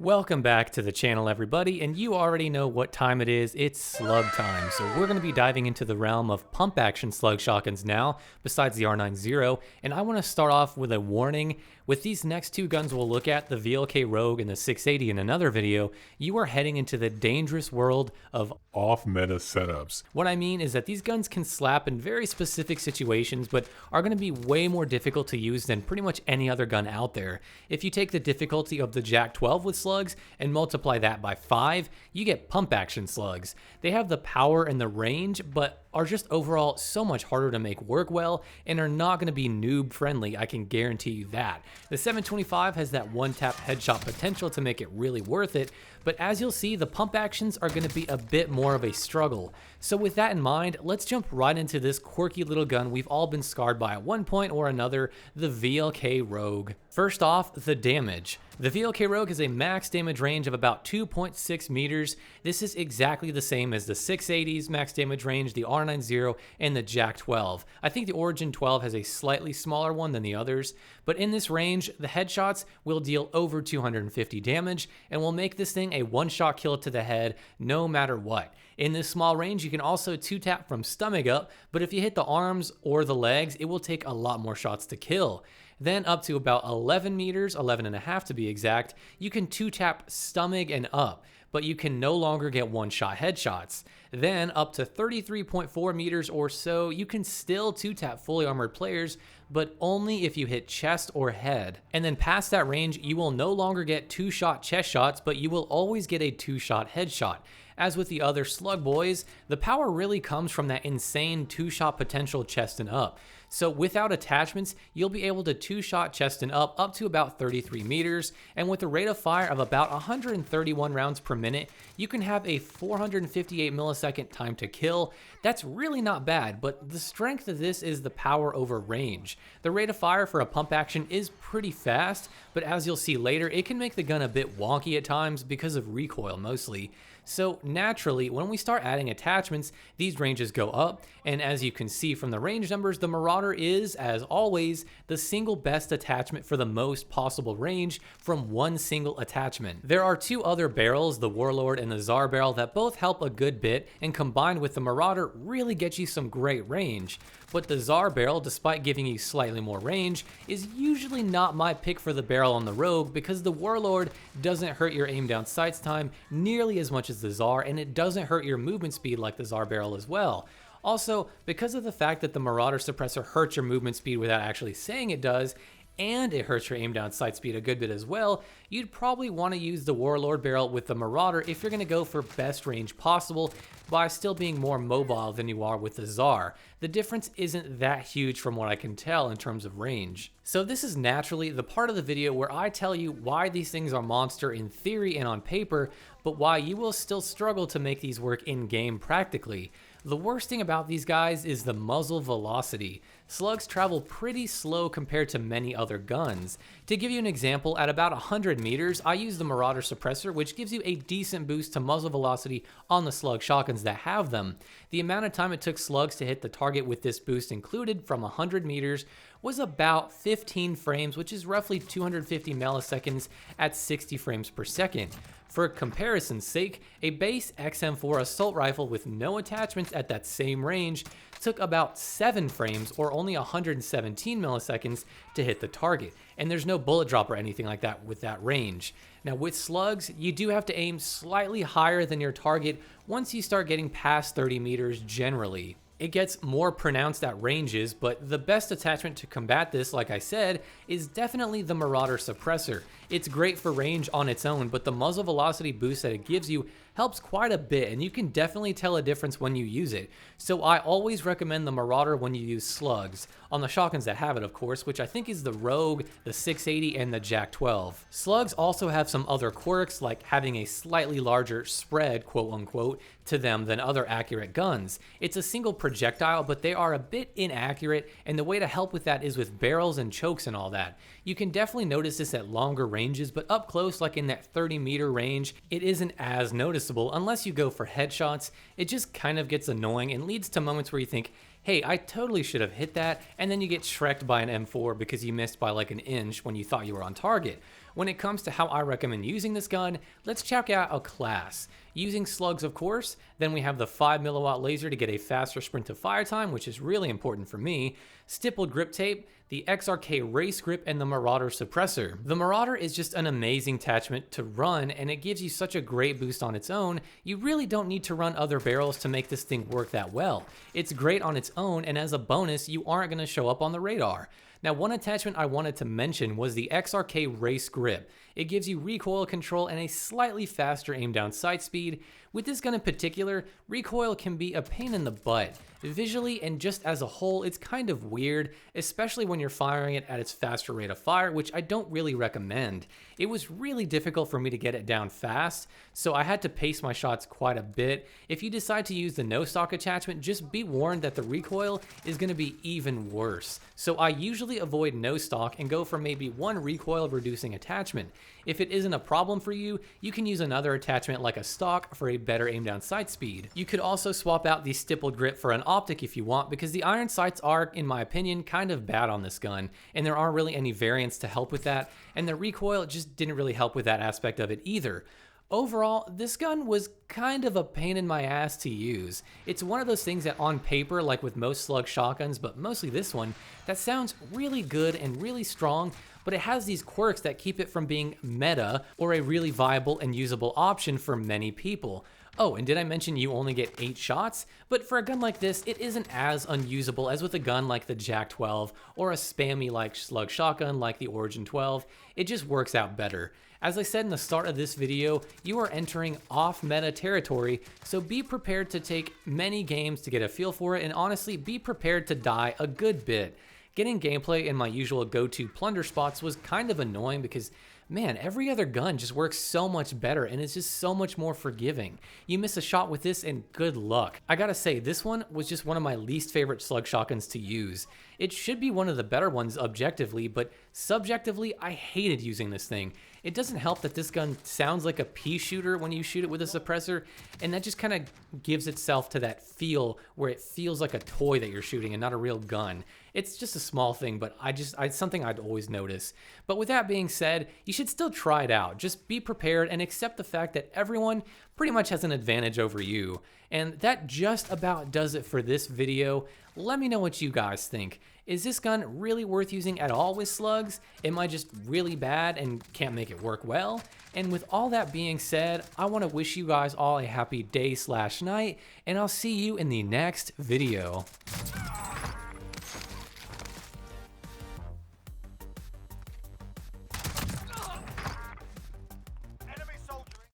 Welcome back to the channel, everybody, and you already know what time it is. It's slug time. So we're going to be diving into the realm of pump action slug shotguns now, besides the R90, and I want to start off with a warning. With these next two guns we'll look at, the VLK Rogue and the 680 in another video, you are heading into the dangerous world of off-meta setups. What I mean is that these guns can slap in very specific situations, but are going to be way more difficult to use than pretty much any other gun out there. If you take the difficulty of the Jack 12 with slugs and multiply that by 5, you get pump action slugs. They have the power and the range, but are just overall so much harder to make work well and are not going to be noob friendly, I can guarantee you that. The 725 has that one-tap headshot potential to make it really worth it, but as you'll see, the pump actions are going to be a bit more of a struggle. So with that in mind, let's jump right into this quirky little gun we've all been scarred by at one point or another, the VLK Rogue. First off, the damage. The VLK Rogue has a max damage range of about 2.6 meters. This is exactly the same as the 680's max damage range, the R90, and the Jack 12. I think the Origin 12 has a slightly smaller one than the others, but in this range, the headshots will deal over 250 damage and will make this thing a one-shot kill to the head no matter what. In this small range, you can also two-tap from stomach up, but if you hit the arms or the legs, it will take a lot more shots to kill. Then up to about 11 meters, 11 and a half to be exact, you can two-tap stomach and up, but you can no longer get one-shot headshots. Then up to 33.4 meters or so, you can still two-tap fully armored players, but only if you hit chest or head. And then past that range, you will no longer get two-shot chest shots, but you will always get a two-shot headshot. As with the other slug boys, the power really comes from that insane two-shot potential chest and up. So without attachments, you'll be able to two-shot chest and up to about 33 meters, and with a rate of fire of about 131 rounds per minute, you can have a 458 millisecond time to kill. That's really not bad, but the strength of this is the power over range. The rate of fire for a pump action is pretty fast, but as you'll see later, it can make the gun a bit wonky at times because of recoil mostly. So naturally, when we start adding attachments, these ranges go up, and as you can see from the range numbers, the Marauder is, as always, the single best attachment for the most possible range from one single attachment. There are two other barrels, the Warlord and the Tsar barrel, that both help a good bit, and combined with the Marauder really get you some great range. But the Tsar barrel, despite giving you slightly more range, is usually not my pick for the barrel on the Rogue because the Warlord doesn't hurt your aim down sights time nearly as much as the Tsar, and it doesn't hurt your movement speed like the Tsar barrel as well. Also, because of the fact that the Marauder suppressor hurts your movement speed without actually saying it does, and it hurts your aim down sight speed a good bit as well, you'd probably want to use the Warlord barrel with the Marauder if you're going to go for best range possible by still being more mobile than you are with the Tsar. The difference isn't that huge from what I can tell in terms of range. So this is naturally the part of the video where I tell you why these things are monster in theory and on paper, but why you will still struggle to make these work in-game practically. The worst thing about these guys is the muzzle velocity. Slugs travel pretty slow compared to many other guns. To give you an example, at about 100 meters, I use the Marauder suppressor, which gives you a decent boost to muzzle velocity on the slug shotguns that have them. The amount of time it took slugs to hit the target with this boost included from 100 meters was about 15 frames, which is roughly 250 milliseconds at 60 frames per second. For comparison's sake, a base XM4 assault rifle with no attachments at that same range took about 7 frames or only 117 milliseconds to hit the target, and there's no bullet drop or anything like that with that range. Now with slugs, you do have to aim slightly higher than your target once you start getting past 30 meters generally. It gets more pronounced at ranges, but the best attachment to combat this, like I said, is definitely the Marauder suppressor. It's great for range on its own, but the muzzle velocity boost that it gives you helps quite a bit, and you can definitely tell a difference when you use it. So I always recommend the Marauder when you use slugs, on the shotguns that have it of course, which I think is the Rogue, the 680, and the Jack 12. Slugs also have some other quirks, like having a slightly larger spread, quote unquote, to them than other accurate guns. It's a single projectile, but they are a bit inaccurate, and the way to help with that is with barrels and chokes and all that. You can definitely notice this at longer ranges, but up close, like in that 30-meter range, it isn't as noticeable unless you go for headshots. It just kind of gets annoying and leads to moments where you think, hey, I totally should have hit that, and then you get shreked by an M4 because you missed by like an inch when you thought you were on target. When it comes to how I recommend using this gun, let's check out a class. Using Slugs, of course, then we have the 5 milliwatt laser to get a faster sprint to fire time, which is really important for me, stippled grip tape, the XRK race grip, and the Marauder suppressor. The Marauder is just an amazing attachment to run, and it gives you such a great boost on its own. You really don't need to run other barrels to make this thing work that well. It's great on its own, and as a bonus, you aren't going to show up on the radar. Now, one attachment I wanted to mention was the XRK race grip. It gives you recoil control and a slightly faster aim down sight speed. With this gun in particular, recoil can be a pain in the butt. Visually and just as a whole, it's kind of weird, especially when you're firing it at its faster rate of fire, which I don't really recommend. It was really difficult for me to get it down fast, so I had to pace my shots quite a bit. If you decide to use the no stock attachment, just be warned that the recoil is going to be even worse. So I usually avoid no stock and go for maybe one recoil reducing attachment. If it isn't a problem for you, you can use another attachment like a stock for a better aim down sight speed. You could also swap out the stippled grip for an optic if you want, because the iron sights are, in my opinion, kind of bad on this gun, and there aren't really any variants to help with that, and the recoil just didn't really help with that aspect of it either. Overall, this gun was kind of a pain in my ass to use. It's one of those things that on paper, like with most Slug shotguns, but mostly this one, that sounds really good and really strong, but it has these quirks that keep it from being meta or a really viable and usable option for many people. Oh, and did I mention you only get 8 shots? But for a gun like this, it isn't as unusable as with a gun like the Jak 12 or a spammy like Slug shotgun like the Origin 12. It just works out better. As I said in the start of this video, you are entering off-meta territory, so be prepared to take many games to get a feel for it, and honestly, be prepared to die a good bit. Getting gameplay in my usual go-to plunder spots was kind of annoying because, man, every other gun just works so much better and it's just so much more forgiving. You miss a shot with this and good luck. I gotta say, this one was just one of my least favorite Slug shotguns to use. It should be one of the better ones objectively, but subjectively, I hated using this thing. It doesn't help that this gun sounds like a pea shooter when you shoot it with a suppressor, and that just kind of gives itself to that feel where it feels like a toy that you're shooting and not a real gun. It's just a small thing, but it's something I'd always notice. But with that being said, you should still try it out. Just be prepared and accept the fact that everyone pretty much has an advantage over you. And that just about does it for this video. Let me know what you guys think. Is this gun really worth using at all with Slugs? Am I just really bad and can't make it work well? And with all that being said, I want to wish you guys all a happy day/night, and I'll see you in the next video.